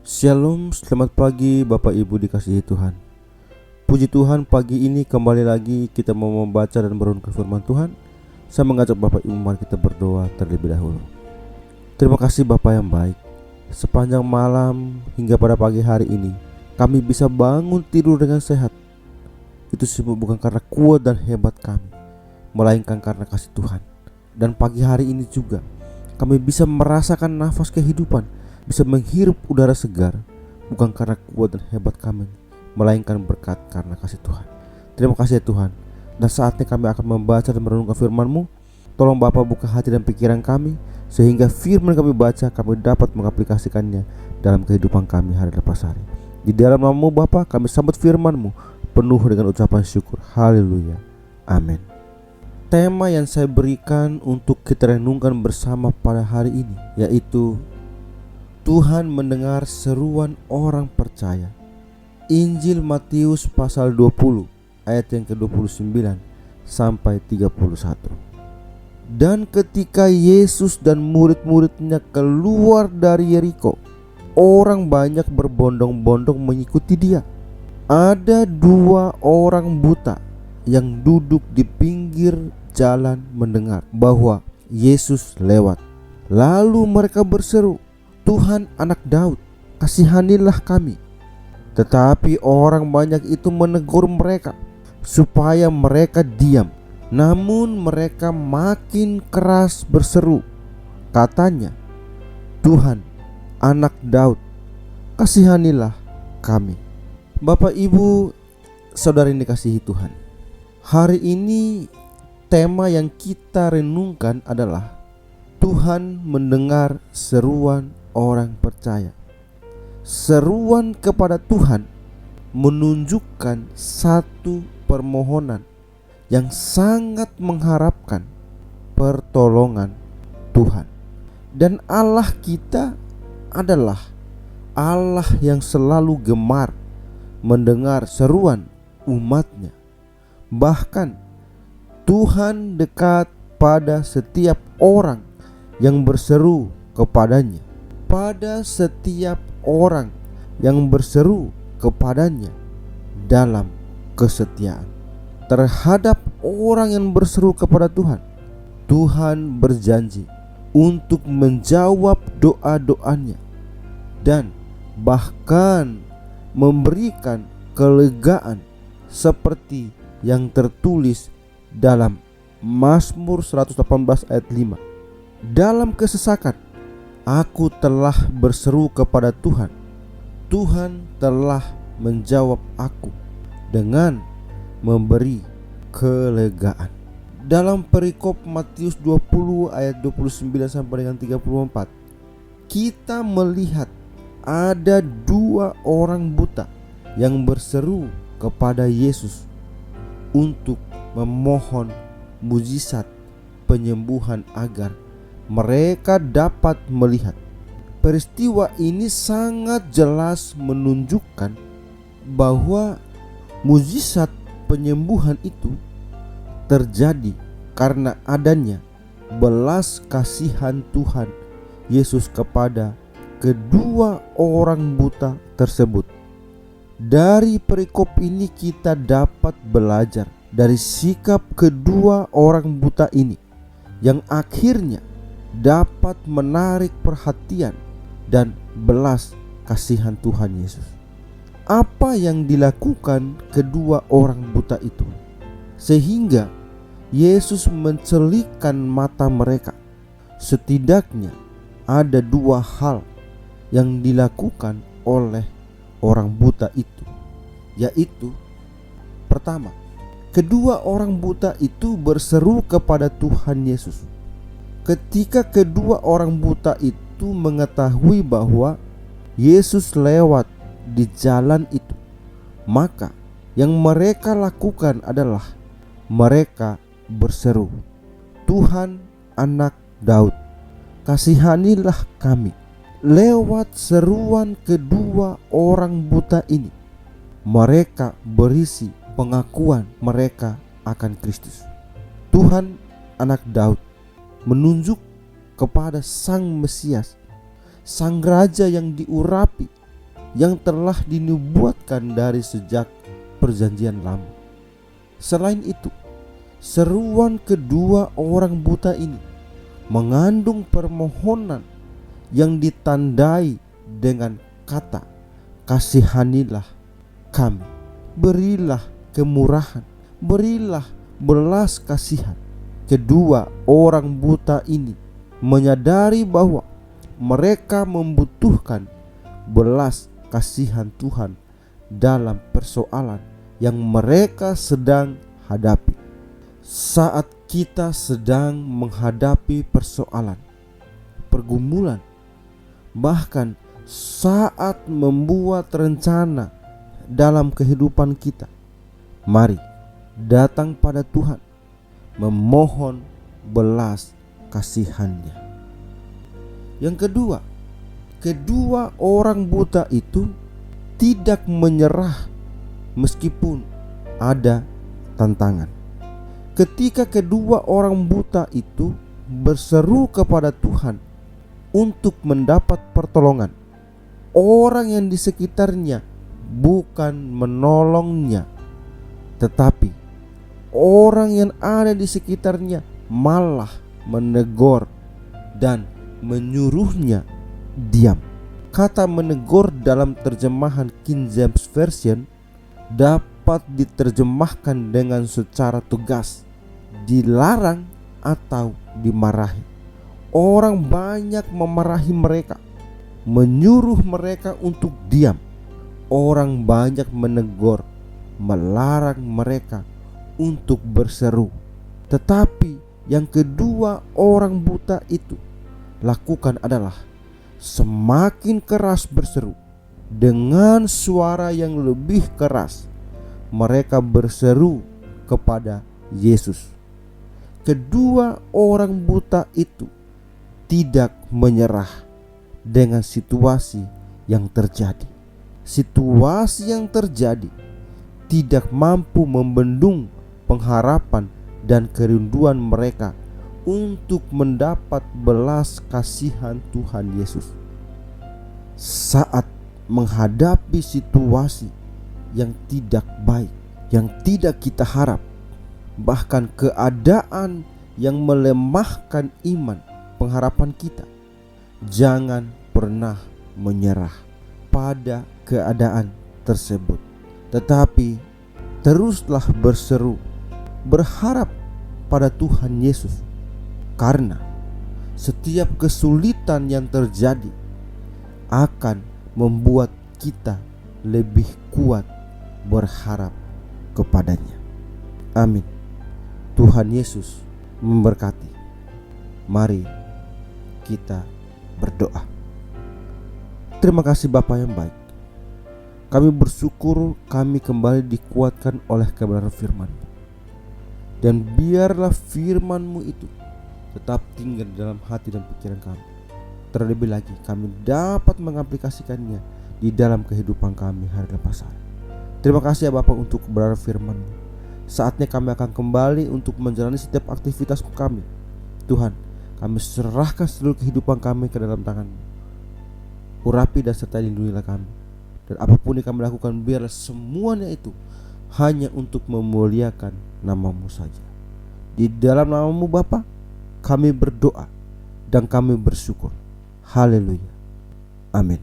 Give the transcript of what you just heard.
Shalom, selamat pagi Bapak Ibu dikasihi Tuhan. Puji Tuhan, pagi ini kembali lagi kita mau membaca dan merenungkan firman Tuhan. Saya mengajak Bapak Ibu mari kita berdoa terlebih dahulu. Terima kasih Bapak yang baik. Sepanjang malam hingga pada pagi hari ini kami bisa bangun tidur dengan sehat. Itu semua bukan karena kuat dan hebat kami, melainkan karena kasih Tuhan. Dan pagi hari ini juga kami bisa merasakan nafas kehidupan, bisa menghirup udara segar, bukan karena kuat dan hebat kami, melainkan berkat karena kasih Tuhan. Terima kasih ya Tuhan. Dan saatnya kami akan membaca dan merenungkan firman-Mu. Tolong Bapa buka hati dan pikiran kami, sehingga firman kami baca kami dapat mengaplikasikannya dalam kehidupan kami hari lepas hari. Di dalam nama-Mu Bapa kami sambut firman-Mu penuh dengan ucapan syukur. Haleluya. Amin. Tema yang saya berikan untuk kita renungkan bersama pada hari ini yaitu Tuhan mendengar seruan orang percaya. Injil Matius pasal 20 ayat yang ke-29 sampai 31. Dan ketika Yesus dan murid-muridnya keluar dari Yeriko, orang banyak berbondong-bondong mengikuti dia. Ada 2 orang buta yang duduk di pinggir jalan mendengar bahwa Yesus lewat. Lalu mereka berseru, "Tuhan, Anak Daud, kasihanilah kami." Tetapi orang banyak itu menegur mereka supaya mereka diam. Namun mereka makin keras berseru. Katanya, "Tuhan, Anak Daud, kasihanilah kami." Bapak, Ibu, saudara yang dikasihi Tuhan, hari ini tema yang kita renungkan adalah Tuhan mendengar seruan orang percaya. Seruan kepada Tuhan menunjukkan satu permohonan yang sangat mengharapkan pertolongan Tuhan. Dan Allah kita adalah Allah yang selalu gemar mendengar seruan umatnya. Bahkan Tuhan dekat pada setiap orang yang berseru kepadanya. Pada setiap orang yang berseru kepadanya dalam kesetiaan. Terhadap orang yang berseru kepada Tuhan, Tuhan berjanji untuk menjawab doa-doanya dan bahkan memberikan kelegaan seperti yang tertulis dalam Mazmur 118 ayat 5. Dalam kesesakan aku telah berseru kepada Tuhan. Tuhan telah menjawab aku dengan memberi kelegaan. Dalam perikop Matius 20 ayat 29 sampai dengan 34, kita melihat ada 2 orang buta yang berseru kepada Yesus untuk memohon mujizat penyembuhan agar mereka dapat melihat. Peristiwa ini sangat jelas menunjukkan bahwa mujizat penyembuhan itu terjadi karena adanya belas kasihan Tuhan Yesus kepada kedua orang buta tersebut. Dari perikop ini kita dapat belajar dari sikap kedua orang buta ini yang akhirnya dapat menarik perhatian dan belas kasihan Tuhan Yesus. Apa yang dilakukan kedua orang buta itu sehingga Yesus mencelikkan mata mereka? Setidaknya ada 2 hal yang dilakukan oleh orang buta itu, yaitu pertama, kedua orang buta itu berseru kepada Tuhan Yesus. Ketika kedua orang buta itu mengetahui bahwa Yesus lewat di jalan itu, maka yang mereka lakukan adalah mereka berseru, "Tuhan, Anak Daud, kasihanilah kami." Lewat seruan kedua orang buta ini, mereka berisi pengakuan mereka akan Kristus. Tuhan, Anak Daud, menunjuk kepada Sang Mesias, Sang Raja yang diurapi yang telah dinubuatkan dari sejak perjanjian lama. Selain itu, seruan kedua orang buta ini mengandung permohonan yang ditandai dengan kata, "Kasihanilah kami, berilah kemurahan, berilah belas kasihan." Kedua orang buta ini menyadari bahwa mereka membutuhkan belas kasihan Tuhan dalam persoalan yang mereka sedang hadapi. Saat kita sedang menghadapi persoalan, pergumulan, bahkan saat membuat rencana dalam kehidupan kita, mari datang pada Tuhan, memohon belas kasihannya. Yang kedua orang buta itu tidak menyerah meskipun ada tantangan. Ketika kedua orang buta itu berseru kepada Tuhan untuk mendapat pertolongan, orang yang di sekitarnya bukan menolongnya, tetapi orang yang ada di sekitarnya malah menegur dan menyuruhnya diam. Kata menegur dalam terjemahan King James Version dapat diterjemahkan dengan secara tegas, dilarang atau dimarahi. Orang banyak memarahi mereka, menyuruh mereka untuk diam. Orang banyak menegur, melarang mereka untuk berseru. Tetapi yang kedua orang buta itu lakukan adalah semakin keras berseru. Dengan suara yang lebih keras, mereka berseru kepada Yesus. Kedua orang buta itu tidak menyerah dengan situasi yang terjadi. Situasi yang terjadi tidak mampu membendung pengharapan dan kerinduan mereka untuk mendapat belas kasihan Tuhan Yesus. Saat menghadapi situasi yang tidak baik, yang tidak kita harap, bahkan keadaan yang melemahkan iman, pengharapan kita, jangan pernah menyerah pada keadaan tersebut, tetapi teruslah berseru, berharap pada Tuhan Yesus. Karena setiap kesulitan yang terjadi akan membuat kita lebih kuat berharap kepadanya. Amin. Tuhan Yesus memberkati. Mari kita berdoa. Terima kasih Bapa yang baik. Kami bersyukur kami kembali dikuatkan oleh kebenaran firman-Mu. Dan biarlah firman-Mu itu tetap tinggal dalam hati dan pikiran kami. Terlebih lagi kami dapat mengaplikasikannya di dalam kehidupan kami hari lepas hari. Terima kasih ya Bapa untuk kebenaran firman-Mu. Saatnya kami akan kembali untuk menjalani setiap aktivitas kami. Tuhan, kami serahkan seluruh kehidupan kami ke dalam tangan-Mu. Urapi dan sertai lindungilah kami. Dan apapun yang kami lakukan, biarlah semuanya itu hanya untuk memuliakan nama-Mu saja. Di dalam nama-Mu Bapa, kami berdoa dan kami bersyukur. Haleluya. Amin.